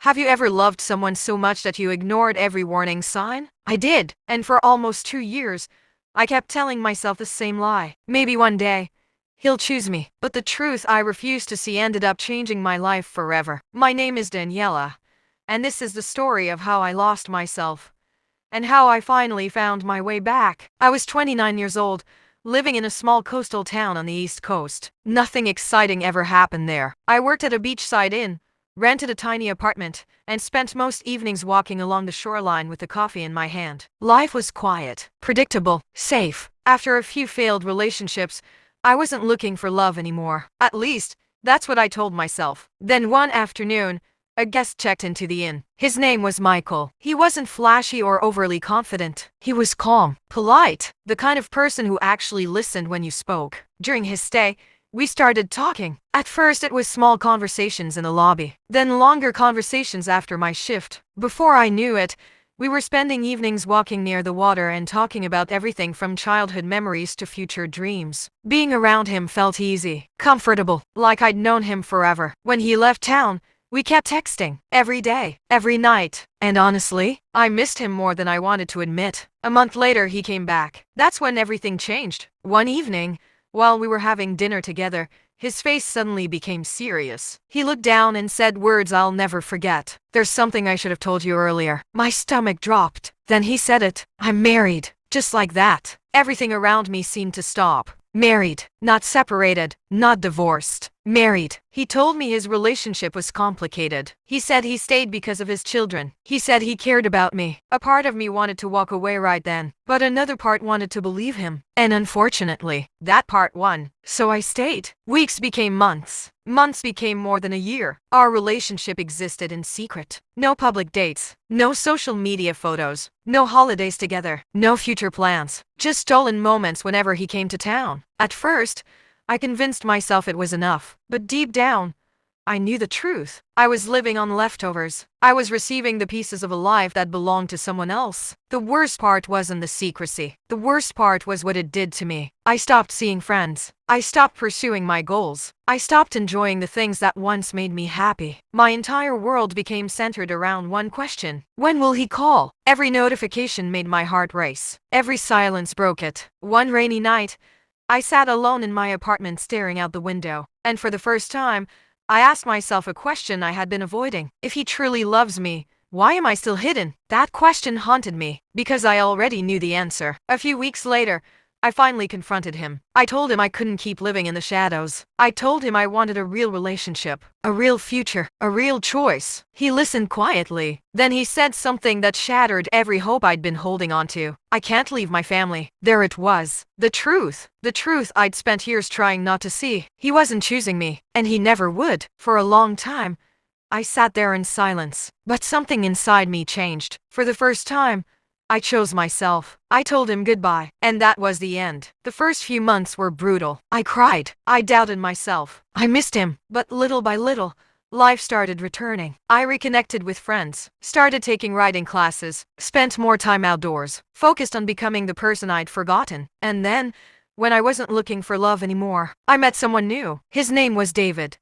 Have you ever loved someone so much that you ignored every warning sign? I did, and for almost 2 years, I kept telling myself the same lie. Maybe one day, he'll choose me. But the truth I refused to see ended up changing my life forever. My name is Daniela, and this is the story of how I lost myself and how I finally found my way back. I was 29 years old, living in a small coastal town on the East Coast. Nothing exciting ever happened there. I worked at a beachside inn, rented a tiny apartment, and spent most evenings walking along the shoreline with a coffee in my hand. Life was quiet, predictable, safe. After a few failed relationships, I wasn't looking for love anymore. At least, that's what I told myself. Then one afternoon, a guest checked into the inn. His name was Michael. He wasn't flashy or overly confident. He was calm, polite, the kind of person who actually listened when you spoke. During his stay, we started talking. At first it was small conversations in the lobby, then longer conversations after my shift. Before I knew it, we were spending evenings walking near the water and talking about everything from childhood memories to future dreams. Being around him felt easy, comfortable, like I'd known him forever. When he left town, we kept texting every day, every night, and honestly, I missed him more than I wanted to admit. A month later, he came back. That's when everything changed. One evening, while we were having dinner together, his face suddenly became serious. He looked down and said words I'll never forget. "There's something I should have told you earlier." My stomach dropped. Then he said it. "I'm married." Just like that. Everything around me seemed to stop. Married, not separated, not divorced. Married. He told me his relationship was complicated. He said he stayed because of his children. He said he cared about me. A part of me wanted to walk away right then, but another part wanted to believe him. And unfortunately, that part won. So I stayed. Weeks became months. Months became more than a year. Our relationship existed in secret. No public dates, no social media photos, no holidays together, no future plans, just stolen moments whenever he came to town. At first, I convinced myself it was enough, but deep down, I knew the truth. I was living on leftovers. I was receiving the pieces of a life that belonged to someone else. The worst part wasn't the secrecy. The worst part was what it did to me. I stopped seeing friends. I stopped pursuing my goals. I stopped enjoying the things that once made me happy. My entire world became centered around one question. When will he call? Every notification made my heart race. Every silence broke it. One rainy night, I sat alone in my apartment staring out the window, and for the first time, I asked myself a question I had been avoiding. If he truly loves me, why am I still hidden? That question haunted me, because I already knew the answer. A few weeks later, I finally confronted him. I told him I couldn't keep living in the shadows. I told him I wanted a real relationship, a real future, a real choice. He listened quietly. Then he said something that shattered every hope I'd been holding on to. "I can't leave my family." There it was. The truth. The truth I'd spent years trying not to see. He wasn't choosing me, and he never would. For a long time, I sat there in silence. But something inside me changed. For the first time, I chose myself. I told him goodbye, and that was the end. The first few months were brutal. I cried. I doubted myself. I missed him. But little by little, life started returning. I reconnected with friends, started taking writing classes, spent more time outdoors, focused on becoming the person I'd forgotten. And then, when I wasn't looking for love anymore, I met someone new. His name was David.